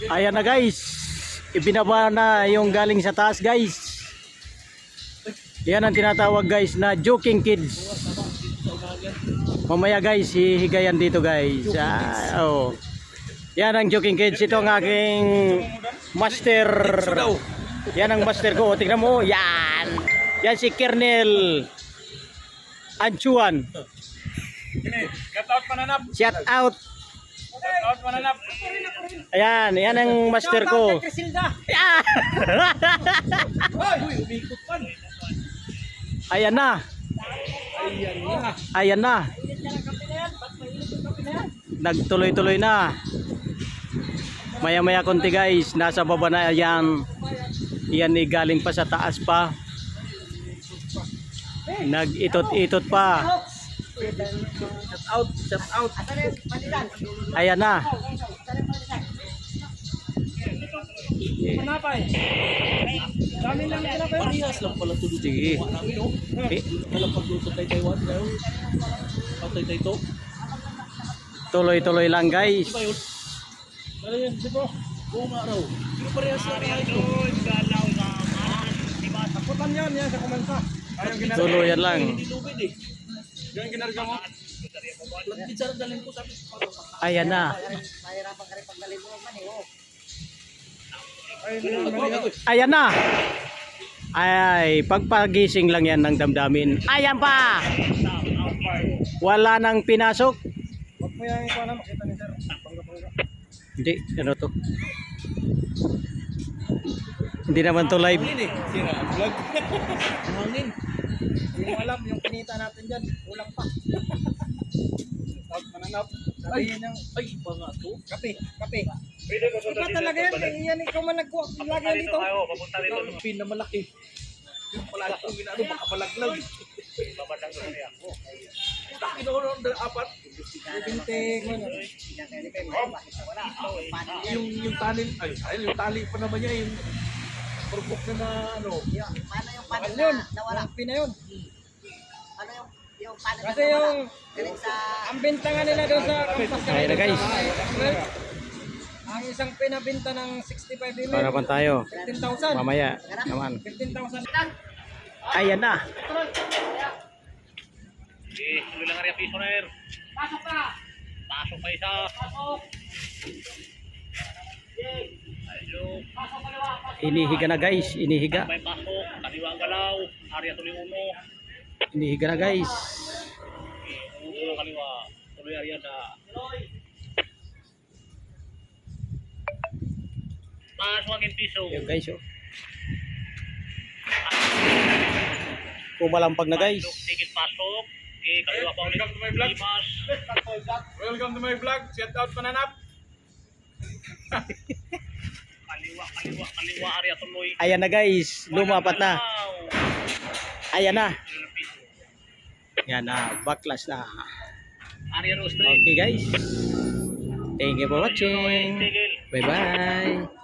Ayan na guys. Ibinaba na yung galing sa taas guys. Yan ang tinatawag guys na joking kids. Mamaya guys, hihigayan dito guys. Oh. Yan ang joking kids. Ito ang aking master. Yan ang master ko. Tingnan mo. Yan. Yan si Kernel Anchuan. Shout out Mananap. Shout out. Shout out Mananap. Ayan. Yan ang master ko. Yan. Ayan na. Ayan na. Nagtuloy-tuloy na. Maya-maya konti guys. Nasa baba na yan. Yan ay galing pa sa taas pa. Nag-itot-itot pa. Shout out. Ayan na. Manapay. Dami lang manapay. Parehas lang pala tulog. Sige. Walang pagluto tayo Taiwan. Patay tayo ito. Tuloy-tuloy lang guys. Iba yun. Ano yan? Di ba? Oo nga raw. Hindi parehas lang ito. Takutan yan sa kumansa. Tuloyan lang. Hindi lubid eh. Yan ginarga mo. Lagpid sana dalhin ko sabi ko. Ayan na. Mahirapan ka rin pagdalhin mo man eh. Oh. Ayan na. Ay, pagpagising lang yan ng damdamin. Ayan pa. Wala nang pinasok. Huwag mo yan ito na makita ni sir. Pangga-pangga. Hindi, ano to? Hindi naman to live. Hangin eh. Sira ang vlog. Hangin. Hindi mo alam yung kinita natin dyan. Ulang pa. Shout out Mananap. Sabihin niyang Ay, iba nga to. kape. Iba talaga yan. Yan ikaw man nagkuha. Lagi yan dito. Ikaw, pin na malaki. Yung pala kung ginano, baka malaglag. Laki na ako ng apat. Bintik mo na. Yung tali, ay, yung tali pa naman niya, yung purpok na ano. Paano yung paano Ano yun? na nawala? Malaki na yun. Ano yung paano na Kasi nawala? yung Galing sa ang binta nga nila doon sa Kampas Ayan na guys. ang isang pinabinta ng 65 ml. Harapan tayo. 15,000. Mamaya naman. 15,000. Ayan na. Tuloy lang rin piso na rin. Pasok ka! Pasok pa isa. Pasok! Inihiga na guys. Inihiga. May pasok. Kaliwa ang galaw. Arya tuloy uno. Inihiga na guys. Uno lang kaliwa. Tuloy Arya na. Pasok ang piso. Ayan guys oh. Pumalampag na guys. Tigit pasok. Kaliwa pa ulit. Welcome to my vlog. Limas. Welcome to my vlog. Shout out Mananap. Kaliwa Arya tuloy. Ayan na guys. Lumapat na. Ayan na. Yan na. Backlash na. Arya Rostri. Okay guys. Thank you for watching. Tigil. Bye bye.